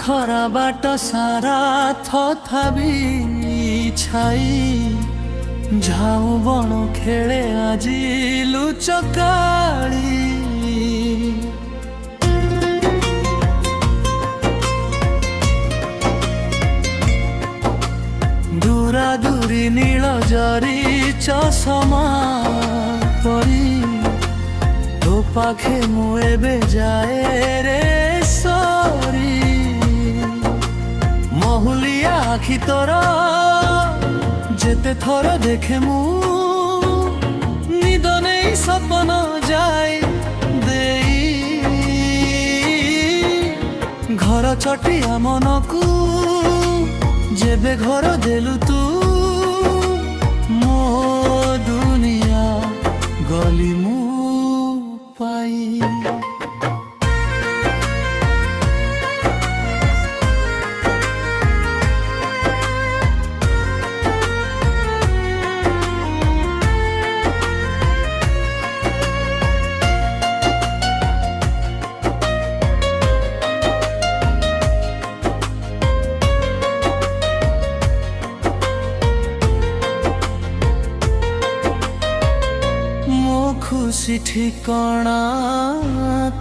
ଖରା ବାଟ ସାରା ତଥାପି ଛାଇ ଝାଉଁ ବଣ ଖେଳେ ଆଜି ଲୁଚକାଳି। ଦୂରାଦୂରି ନୀଳ ଜରି ଚଷମା ପରି ତୋ ପାଖେ ମୁଁ ଏବେ ଯାଏ ରେ ସରି। ମହୁଲିଆ ଆଖି ତୋର ଯେତେ ଥର ଦେଖେ ମୁଁ ନିଦ ନେଇ ସପନ ଯାଇ ଦେଇ। ଘର ଚଟିଆ ମନକୁ ଯେବେ ଘର ଦେଲୁ ତୁ ମୋ ଦୁନିଆ ଗଲି ମୁଁ ପାଇ। खुशी ठिकाना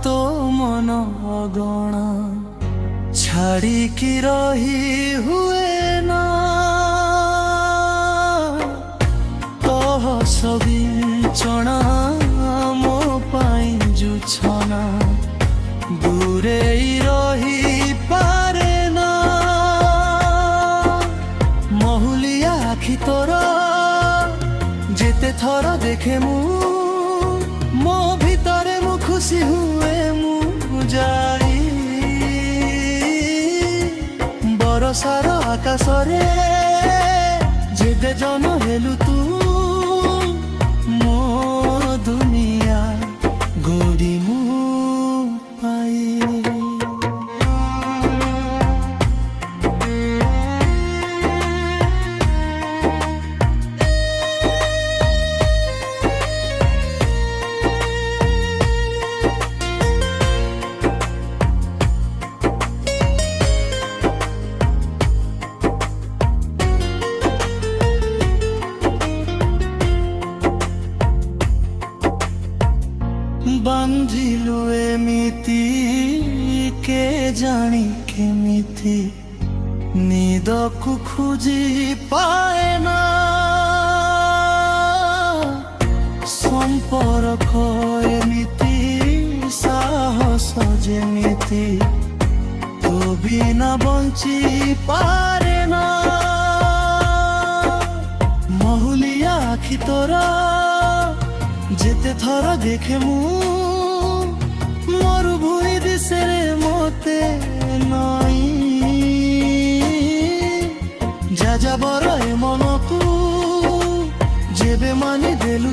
तो मन अगणा छाड़ी की रही हुए ना। तो सभी चना मो पाई जुछना दूरे रही पारे ना। महुलिया आखि तोरा जेते थर देखे मु ମୋ ଭିତରେ ମୁଁ ଖୁସି ହୁଏ ମୁଁ ଯାଇ। ବରଷାର ଆକାଶରେ ଯେବେ ଜନ ହେଲୁ ତୁ ମୋ ଦୁନିଆ ଗୋଡ଼ି ମୁଁ ପାଇ। ବାନ୍ଧିଲୁ ଏମିତି କେ ଜାଣି କେମିତି ନିଦକୁ ଖୋଜି ପାଏ ନା। ସମ୍ପର୍କ ଏମିତି ସାହସ ଯେମିତି ତୁ ବିନା ବଞ୍ଚି ପାରେ ନା। ମହୁଲିଆ ଆଖି ତୋରା ଯେତେ ଥର ଦେଖେ ମୁଁ ମୋର ଭୁଇ ଦିଶରେ ମତେ ନାଇଁ। ଯାଯାବର ଏ ମନକୁ ଯେବେ ମାନି ଦେଲୁ